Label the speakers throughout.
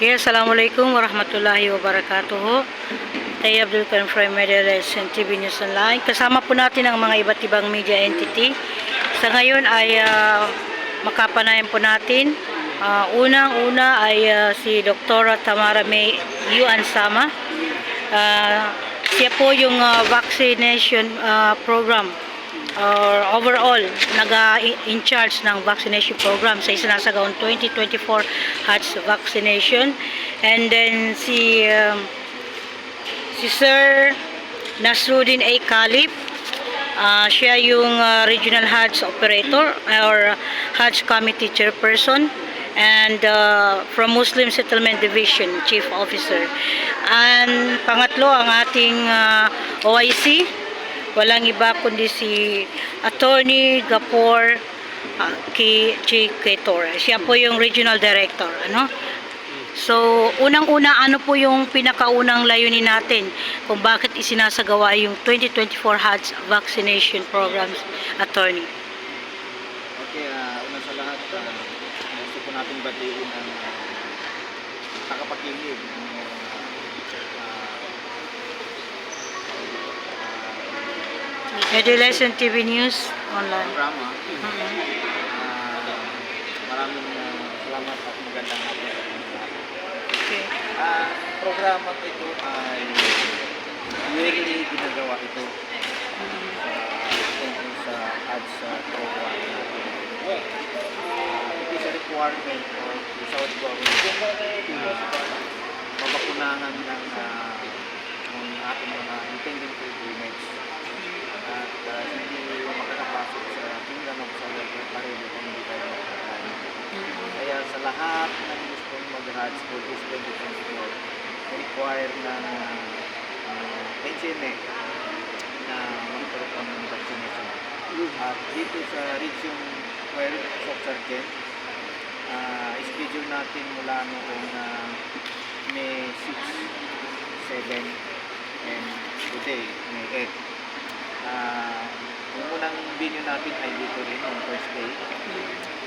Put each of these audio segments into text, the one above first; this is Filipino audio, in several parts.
Speaker 1: Yes, Assalamualaikum warahmatullahi wabarakatuh. Tayo Abdul Karim from Media and TV News Online. Kasama po natin ang mga iba't ibang media entity. Sa ngayon ay makapanayan po natin. Unang-una ay si Dr. Tamara May Yuan Sama. Siya po yung vaccination program or overall in charge ng vaccination program sa isinasagawang 2024 HATS vaccination. And then si Sir Nasruddin A. Khalif, siya yung regional HATS operator or HATS committee chairperson, and from Muslim Settlement Division Chief Officer. And pangatlo ang ating OIC, walang iba kundi si Attorney Gapor Ketor. Siya po yung Regional Director. So, unang-una, ano po yung pinakaunang layunin natin kung bakit isinasagawa yung 2024 HATS vaccination programs, Attorney?
Speaker 2: Okay, una sa lahat, gusto po natin batiin ang tagapakinig ng
Speaker 1: Media Lesson TV News Online.
Speaker 2: programa. Maraming salamat at magandang hapon sa inyo lahat.
Speaker 1: Okay.
Speaker 2: Programa ito ay yearly ginagawa ito tungkol sa ads program. It is a requirement for the Saudi government mabakunahan ng ating mga intending pilgrimage at hindi makakapasok sa Kingdom of Saudi Arabia kung hindi tayo makakalain. Kaya sa lahat ng gustong mag-HATS for this 2024, require ng NCMA na magkaroon ng vaccination. At dito sa Region 12, Soft Sergeant, schedule natin mula noong May 6, 7, and today, May 8. Yung unang venue natin ay dito rin on first day.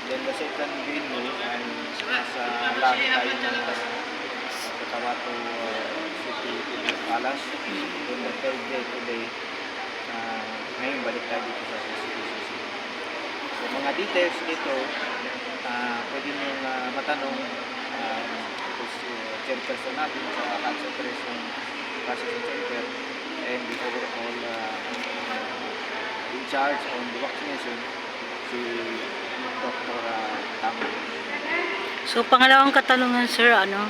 Speaker 2: Then the second venue ay nasa labi tayo ng Cotabato City Palace. Then the third day today, ngayon balik tayo dito sa CCC. So mga details nito, pwede nyo matanong chairperson natin sa HATS Operation Processing Center and the overall in charge on the vaccination, si Dr. Tama.
Speaker 1: So, pangalawang katanungan, sir, ano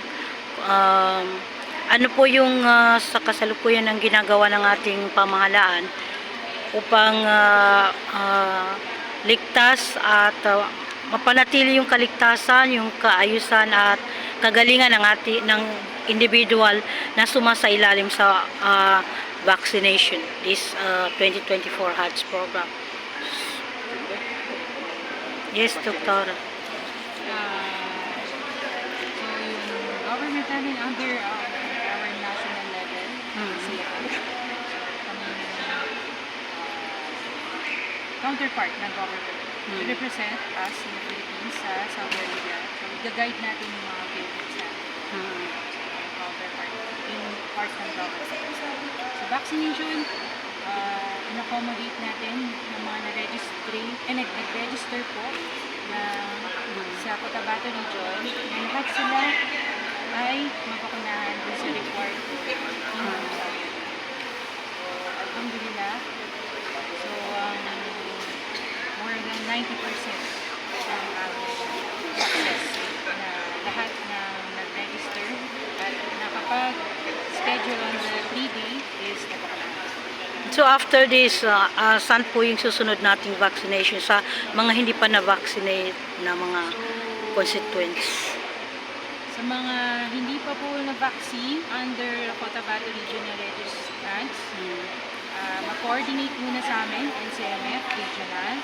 Speaker 1: po yung sa kasalukuyan ng ginagawa ng ating pamahalaan upang ligtas at mapanatili yung kaligtasan, yung kaayusan at kagalingan ng individual na sumasailalim sa vaccination, this 2024 HATS program. Yes, Doktor.
Speaker 3: So yung government namin under our national level, counterpart ng government. We represent us in the Philippines sa Saudi Arabia. So i-guide natin yung mga Philippines natin. Counterpart in part ng government. So vaccination, in-accommodate natin ng mga nag-register po na sa Cotabato region, na lahat sila ay mapakunahan dun sa required So, alhamdulillah. So, more than 90% ang success na lahat na nag-register at nakapag-schedule on the 3-day is napakunahan.
Speaker 1: So, after this, saan po yung susunod nating vaccination sa mga hindi pa na-vaccinate na mga constituents?
Speaker 3: Sa mga hindi pa po na-vaccine under Cotabato Regional Registrants, mag-coordinate muna sa amin, NCMF Regional,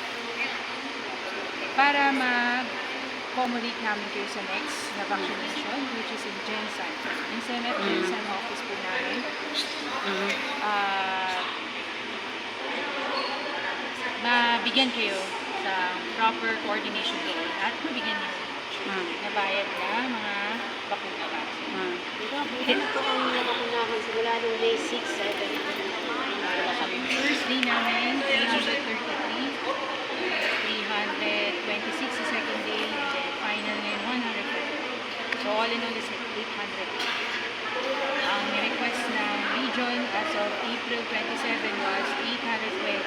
Speaker 3: para mag-accommodate namin kayo sa next na vaccination, which is in Gensan. NCMF Gensan office po namin. Mabigyan kayo sa proper coordination doon at mabigyan niyo na bayad na mga bakuna.
Speaker 4: Ano po ang nakapunahan simula nung May 6, 7?
Speaker 3: First day namin, 333, 326 sa second day, and then final ngayon, 100. So all in all is 800. Ang request ng region as of April 27 was 820.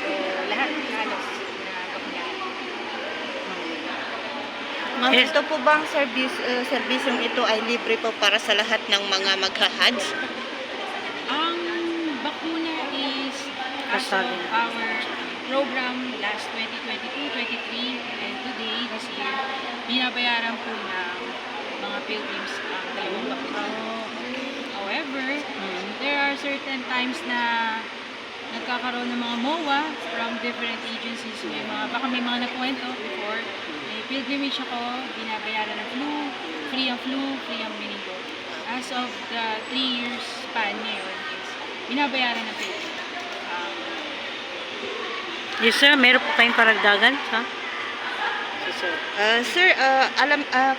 Speaker 3: So lahat halos na kapunahan.
Speaker 5: Ma'am,
Speaker 1: Yes.
Speaker 5: ito po bang serbisyong ito ay libre po para sa lahat ng mga magha-Hajj?
Speaker 3: Ang bakuna is as of
Speaker 1: Kasali.
Speaker 3: our program last 2022, 23, and today, this year, binabayaran po ng mga pilgrims ang dalawang bakuna. However, there are certain times na nagkakaroon ng mga MOA from different agencies. Baka may mga nakwento before, may pilgrimage ako, binabayaran ng flu, free ang minigo. As of the 3 years span ngayon is binabayaran ng pilgrimage.
Speaker 1: Yes sir, meron po kayong paragdagan ha?
Speaker 5: Sir,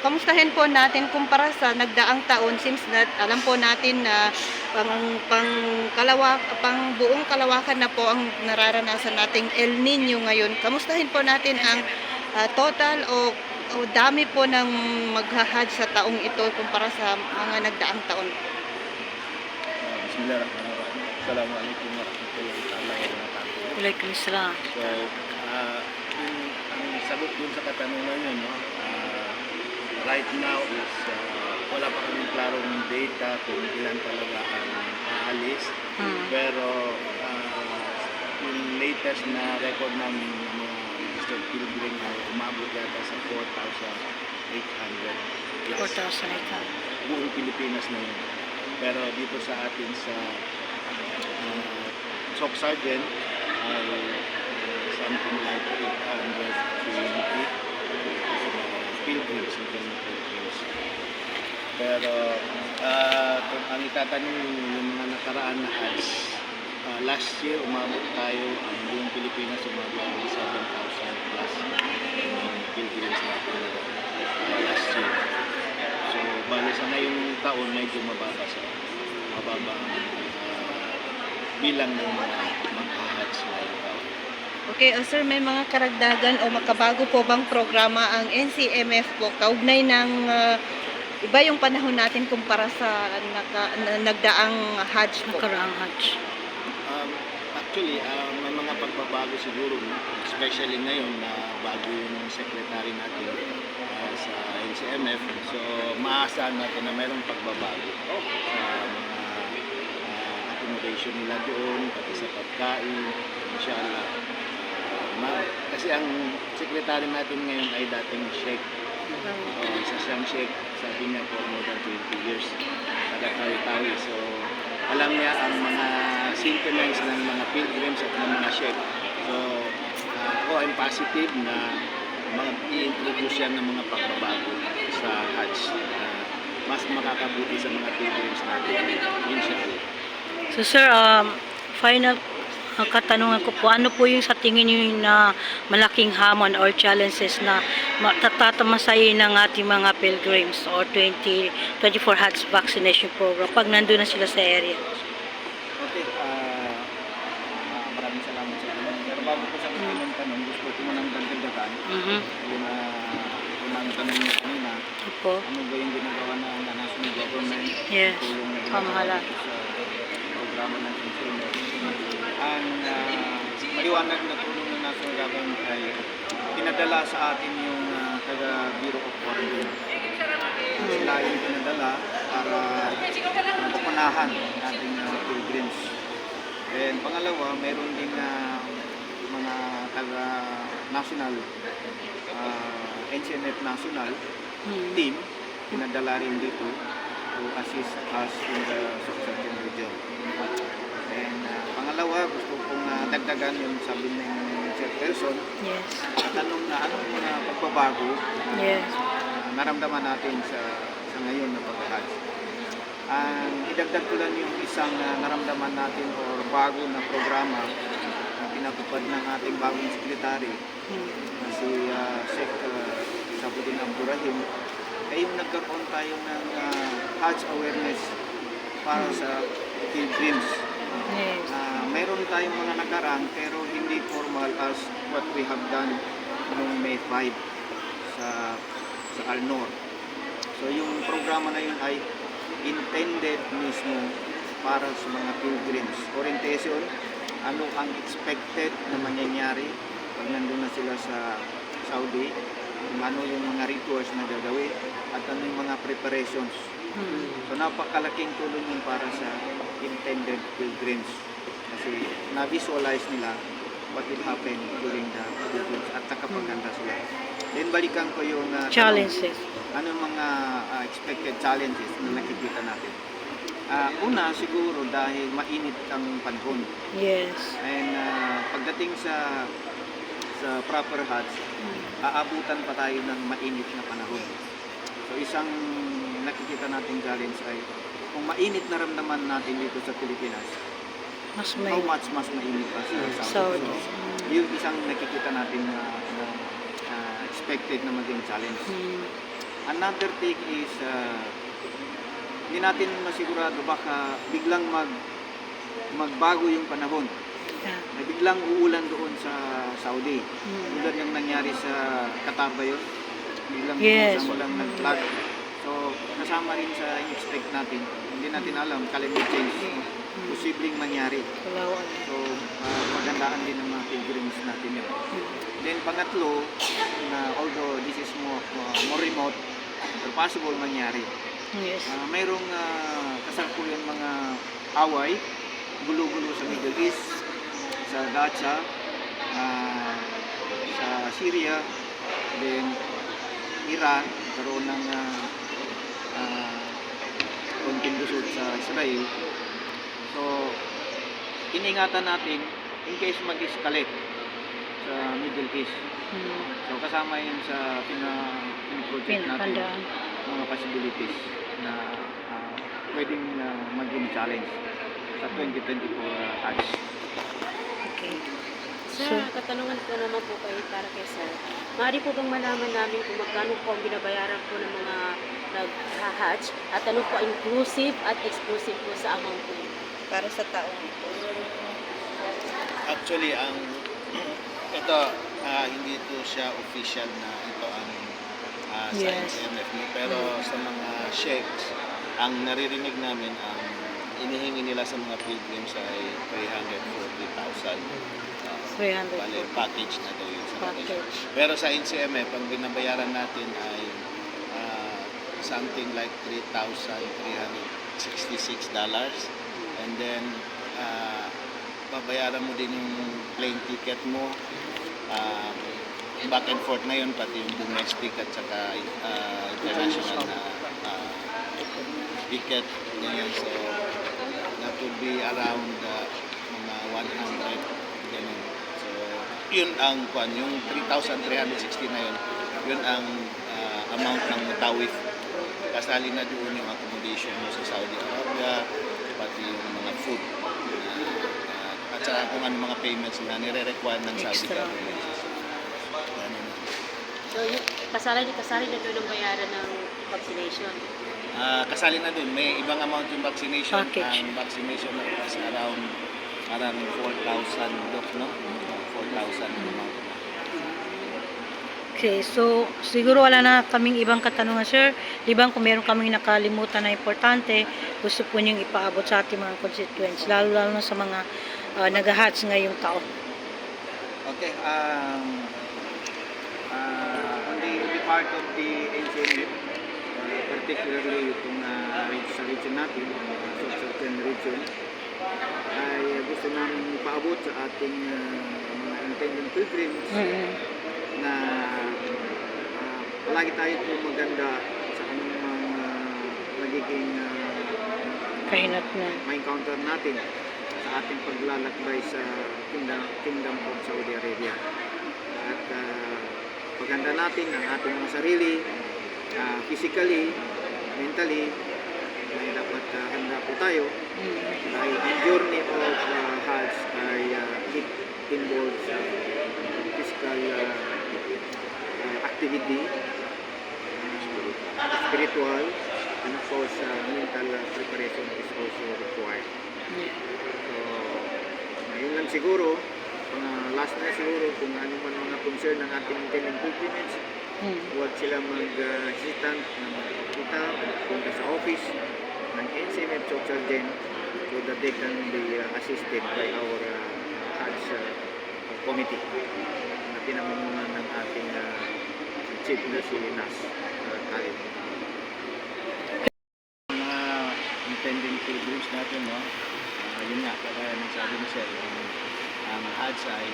Speaker 5: kamustahin po natin kumpara sa nagdaang taon since that alam po natin na pang buong kalawakan na po ang nararanasan nating El Nino ngayon. Kamustahin po natin ang total o dami po ng magha-Hajj sa taong ito kumpara sa mga nagdaang taon.
Speaker 2: Bismillahirrahmanirrahim. Assalamualaikum warahmatullahi wabarakatuh.
Speaker 1: Waalaikumsalam.
Speaker 2: So, ang sagot dun sa katanungan yun, no? Right now is wala pa kaming klarong data kung ilan talaga ang aalis. Pero yung latest na record namin ng mga registered pilgrim ay umabot yata sa 4,800 plus.
Speaker 1: 4,800.
Speaker 2: Buong Pilipinas na yun. Pero dito sa atin sa Soc Sergeant ay something like 820 pilgrims, pilgrims. Pero kung ang itatanong yung mga nakaraan na Hajj, last year umabot tayo, ang buong Pilipinas umabot ng 7,000 plus pilgrims natin last year. So, bali sa ngayong taon, medyo mababa ang bilang ng mga mag-Hajj ngayong taon.
Speaker 5: Okay, sir, may mga karagdagan o makabago po bang programa ang NCMF po kaugnay ng iba yung panahon natin kumpara sa nagdaang Hajj po?
Speaker 1: Nakaraang Hajj.
Speaker 2: Actually, may mga pagbabago siguro, no? Especially ngayon na bago yung secretary natin sa NCMF. So, maasahan natin na mayroong pagbabago sa mga accommodation nila doon, pati sa pagkain, inshallah. Kasi ang secretary natin ngayon ay dating sheikh. Isa siyang sheikh, sabi niya for more than 20 years. Taga-Tawi-Tawi. So, alam niya ang mga sentiments ng mga pilgrims at ng mga sheikh. So, ako ay positive na mag-i-introduce yan ng mga pagbabago sa Hajj. Mas makakabuti sa mga pilgrims natin. Inshallah.
Speaker 1: So sir, final katanungan ko po, ano po yung sa tingin niyo na malaking hamon or challenges na tatatamasayin ng ating mga pilgrims or 24 Hajj vaccination program pag nandun na sila sa area?
Speaker 2: Okay, maraming salamat sa inyo. Pero bago ko sa inyong tanong, gusto ko munang dagdagan yung tanong niyo kanina.
Speaker 1: Opo.
Speaker 2: Ano ba yung ginagawa ng national government?
Speaker 1: Yes.
Speaker 2: Tulong na
Speaker 1: Pamahalaan.
Speaker 2: ginagawa sa programa ng consumer. Ang maliwanag na tulong ng national government ay pinadala sa atin yung taga Bureau of Quarantine. Sila yung pinadala para pupunahan ang ating pilgrims. And pangalawa, mayroon din mga taga national NCNF national team pinadala rin dito to assist us in the Soc-Sergeant region. And pangalawa, gusto kong dagdagan yung sabi ng chairperson,
Speaker 1: Yes.
Speaker 2: tanong na anong mga pagbabago
Speaker 1: Yes.
Speaker 2: naramdaman natin sa ngayon na pag-Hajj. Ang idagdag ko lang yung isang naramdaman natin or bago na programa na pinatupad ng ating bagong sekretary na si Sheikh Sabuddin Abdurrahim. ay yung nagkaroon tayo ng Hajj awareness para sa pilgrims.
Speaker 1: Yes.
Speaker 2: Mayroon tayong mga nakarang pero hindi formal as what we have done noong May 5 sa Al-Noor. So yung programa na yun ay intended mismo para sa mga pilgrims. Orientation, ano ang expected na mangyayari pag nandun na sila sa Saudi, kung ano yung mga rituals na gagawin at ano yung mga preparations. So napakalaking tulong yun para sa intended pilgrims kasi na-visualize nila what will happen during the pilgrims at nakapaganda sila. Then balikan ko yung
Speaker 1: Challenges.
Speaker 2: ano mga expected challenges na nakikita natin. Una siguro dahil mainit ang panahon.
Speaker 1: Yes.
Speaker 2: And pagdating sa proper Hajj, aabutan pa tayo ng mainit na panahon. So isang nakikita nating challenge ay kung mainit na ramdaman natin dito sa Pilipinas,
Speaker 1: Mas
Speaker 2: how
Speaker 1: may
Speaker 2: much mas mainit pa sa
Speaker 1: Saudi.
Speaker 2: Saudi. So, yung isang nakikita natin na expected na maging challenge. Another thing is hindi natin masigurado baka biglang magbago yung panahon.
Speaker 1: Yeah.
Speaker 2: May biglang uulan doon sa Saudi. Tulad ng nangyari sa Qatar ba yun? Biglang
Speaker 1: Yes.
Speaker 2: walang nag-flood. So, kasama rin sa expect natin. Hindi natin alam, climate change. Posibleng mangyari.
Speaker 1: Wala ko alam.
Speaker 2: So, magandaan din ng mga pilgrims natin yun. Then, pangatlo, na although this is more remote, pero possible mangyari.
Speaker 1: Yes.
Speaker 2: Mayroong kasalukuyan mga away, gulo-gulo sa Middle East, sa Gaza, sa Syria, then Iran, karoon ng konting gusot sa Israel. So, iningatan natin in case mag-escalate sa Middle East. So, kasama yun sa pinaproject natin
Speaker 1: Pinakandaan.
Speaker 2: mga possibilities na pwedeng maging challenge sa 2024 Hajj.
Speaker 1: Okay.
Speaker 4: Sir, katanungan ko naman po kayo para kay Sir. Maaari po bang malaman namin kung magkano po ang binabayaran po ng mga nag-Hajj at ano po inclusive at exclusive po sa amount po?
Speaker 5: Para sa taong ito.
Speaker 6: Actually, ito, hindi ito siya official na ito ang sa
Speaker 1: Yes.
Speaker 6: NCMF. Pero sa mga sheikhs, ang naririnig namin, ang inihingi nila sa mga pilgrims ay 340,000.
Speaker 1: 300.
Speaker 6: Bale, package na daw yun sa kanila.
Speaker 1: Package.
Speaker 6: Pero sa NCMF, ang binabayaran natin ay something like $3,366. And then, babayaran mo din yung plane ticket mo, back and forth na yun, pati yung domestic at saka international na ticket. Ganyan. So, that would be around mga 100. Ganyan. So, yun ang kwan, yung 3,360 na yun, yun ang amount ng mutawif. Kasali na doon yung accommodation mo sa Saudi Arabia, pati yung mga food. At saka kung ano mga payments na nire-require ng Saudi
Speaker 1: Extra.
Speaker 6: government. Ano na.
Speaker 4: So, yung kasali na doon ang bayaran ng vaccination.
Speaker 6: Kasali na dun. May ibang amount yung vaccination.
Speaker 1: Package.
Speaker 6: Ang vaccination is around 4,000 dot, no? 4,000 amount.
Speaker 1: Okay, so siguro wala na kaming ibang katanungan, sir. Di ba kung meron kaming nakalimutan na importante, gusto po niyong ipaabot sa ating mga constituents, lalo na sa mga nag-Hajj ngayong taon.
Speaker 2: Okay, on the part of the NCMF, particularly itong sa region natin, Southern region, ay gusto namin ipaabot sa ating mga intending pilgrims na palagi tayo po maganda sa anumang magiging
Speaker 1: Kahinat na.
Speaker 2: ma-encounter natin sa ating paglalakbay sa Kingdom of Saudi Arabia. At paganda natin ang ating mga sarili, physically, mentally, ay dapat handa po tayo dahil ang journey of Hajj ay it involves physical activity, spiritual, and of course, mental preparation is also required. So, yun lang siguro, last na siguro, kung ano man mga concern ng ating intending pilgrimage, huwag sila mag-hesitant na magpunta o magpunta sa office ng NCMF Church Sergeant so that they can be assisted by our Hajj committee na pinamumunan ng ating chief na si Nas Khalid.
Speaker 6: Mga intending pilgrims natin, no? Yun nga, kagaya ng sabi ni Sir, ang Hajj ay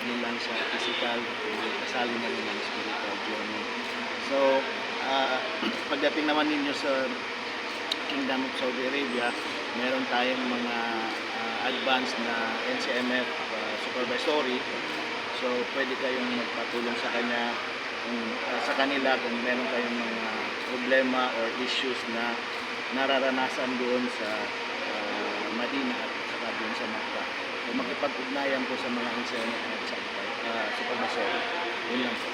Speaker 6: hindi lang sa physical, kundi kasali na rin ang spiritual journey. So, pagdating naman ninyo sa Kingdom of Saudi Arabia, meron tayong mga advanced na NCMF supervisory. So, pwede kayong magpatulong sa kanila kung meron kayong mga problema or issues na nararanasan doon sa Madina at saka doon sa Makkah. So, makipag-ugnayan po sa mga NCMF at supervisory. Yun lang po.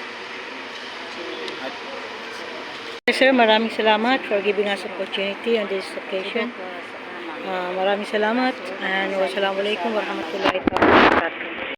Speaker 6: At
Speaker 1: Sir, maraming salamat for giving us opportunity on this occasion. Maraming salamat and wassalamualaikum warahmatullahi wabarakatuh.